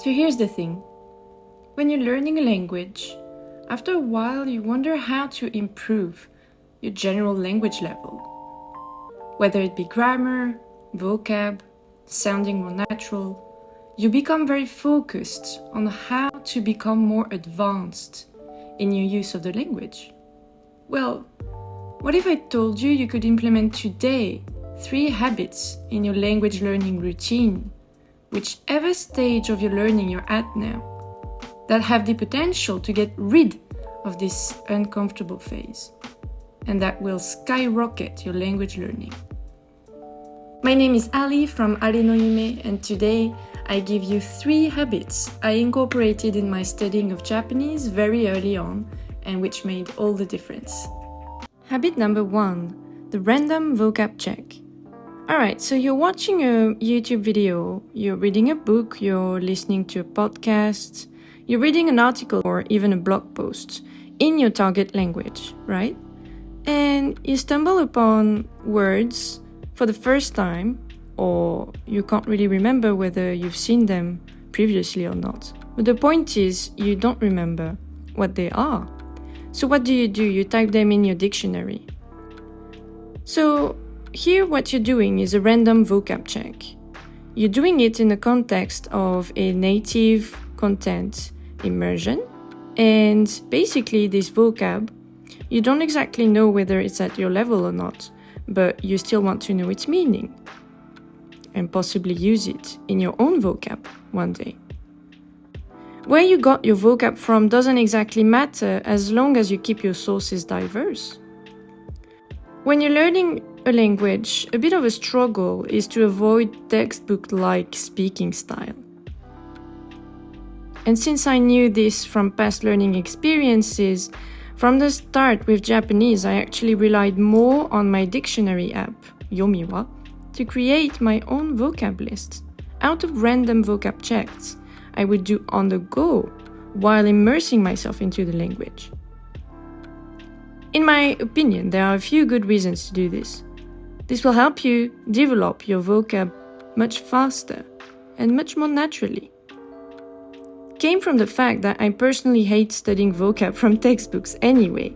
So here's the thing. When you're learning a language, after a while you wonder how to improve your general language level. Whether it be grammar, vocab, sounding more natural, you become very focused on how to become more advanced in your use of the language. Well, what if I told you you could implement today 3 habits in your language learning routine, whichever stage of your learning you're at now, that have the potential to get rid of this uncomfortable phase, and that will skyrocket your language learning. My name is Ali from arinoyume, and today I give you 3 habits I incorporated in my studying of Japanese very early on, and which made all the difference. Habit number 1, the random vocab check. Alright, so you're watching a YouTube video, you're reading a book, you're listening to a podcast, you're reading an article or even a blog post in your target language, right? And you stumble upon words for the first time, or you can't really remember whether you've seen them previously or not. But the point is, you don't remember what they are. So what do? You type them in your dictionary. So here what you're doing is a random vocab check. You're doing it in the context of a native content immersion, and basically this vocab, you don't exactly know whether it's at your level or not, but you still want to know its meaning and possibly use it in your own vocab one day. Where you got your vocab from doesn't exactly matter as long as you keep your sources diverse. When you're learning a language, a bit of a struggle is to avoid textbook-like speaking style. And since I knew this from past learning experiences, from the start with Japanese, I actually relied more on my dictionary app, Yume, to create my own vocab list out of random vocab checks I would do on the go while immersing myself into the language. In my opinion, there are a few good reasons to do this. This will help you develop your vocab much faster and much more naturally. It came from the fact that I personally hate studying vocab from textbooks anyway.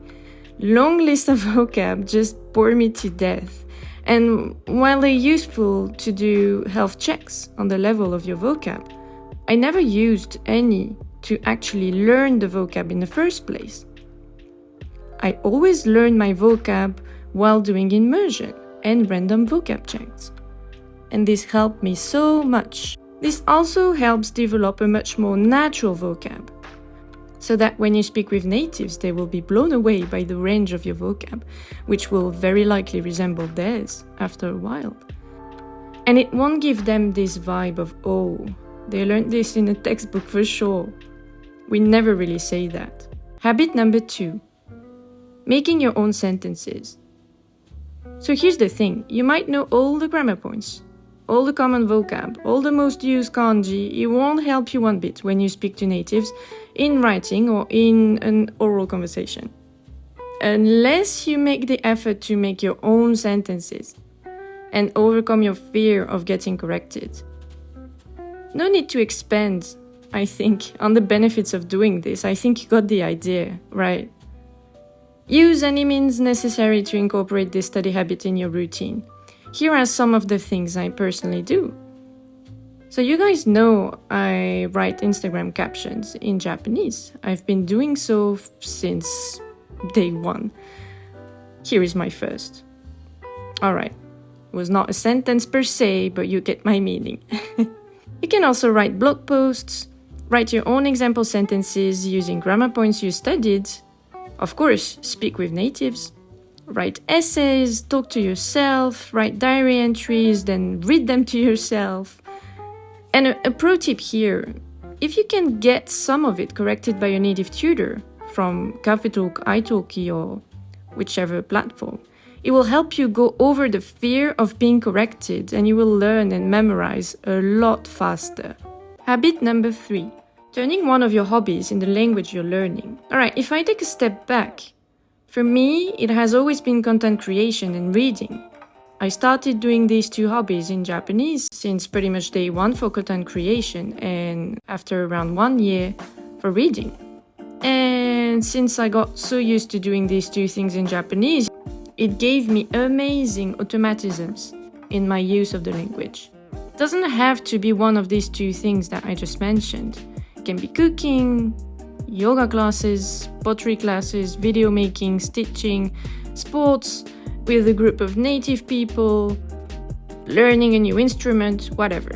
Long lists of vocab just bore me to death. And while they're useful to do health checks on the level of your vocab, I never used any to actually learn the vocab in the first place. I always learned my vocab while doing immersion and random vocab checks. And this helped me so much. This also helps develop a much more natural vocab, so that when you speak with natives, they will be blown away by the range of your vocab, which will very likely resemble theirs after a while. And it won't give them this vibe of, oh, they learned this in a textbook for sure. We never really say that. Habit number 2, making your own sentences. So here's the thing, you might know all the grammar points, all the common vocab, all the most used kanji. It won't help you one bit when you speak to natives in writing or in an oral conversation, unless you make the effort to make your own sentences and overcome your fear of getting corrected. No need to expand, I think, on the benefits of doing this. I think you got the idea, right? Use any means necessary to incorporate this study habit in your routine. Here are some of the things I personally do. So you guys know I write Instagram captions in Japanese. I've been doing so since day 1. Here is my first. Alright, it was not a sentence per se, but you get my meaning. You can also write blog posts, write your own example sentences using grammar points you studied. Of course, speak with natives. Write essays, talk to yourself, write diary entries, then read them to yourself. And a pro tip here, if you can get some of it corrected by your native tutor from CafeTalk, italki, or whichever platform, it will help you go over the fear of being corrected, and you will learn and memorize a lot faster. Habit number 3, turning one of your hobbies in the language you're learning. Alright, if I take a step back, for me, it has always been content creation and reading. I started doing these 2 hobbies in Japanese since pretty much day one for content creation and after around 1 year for reading. And since I got so used to doing these two things in Japanese, it gave me amazing automatisms in my use of the language. It doesn't have to be one of these two things that I just mentioned. It can be cooking, yoga classes, pottery classes, video making, stitching, sports with a group of native people, learning a new instrument, whatever.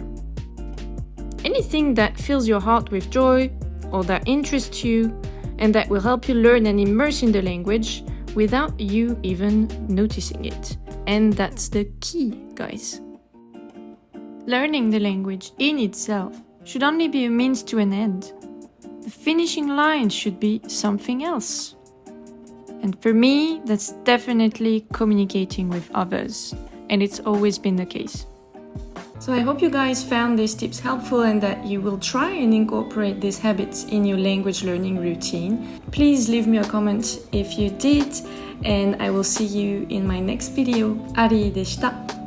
Anything that fills your heart with joy or that interests you and that will help you learn and immerse in the language without you even noticing it. And that's the key, guys. Learning the language in itself should only be a means to an end. The finishing line should be something else. And for me, that's definitely communicating with others. And it's always been the case. So I hope you guys found these tips helpful and that you will try and incorporate these habits in your language learning routine. Please leave me a comment if you did, and I will see you in my next video. Ari でした。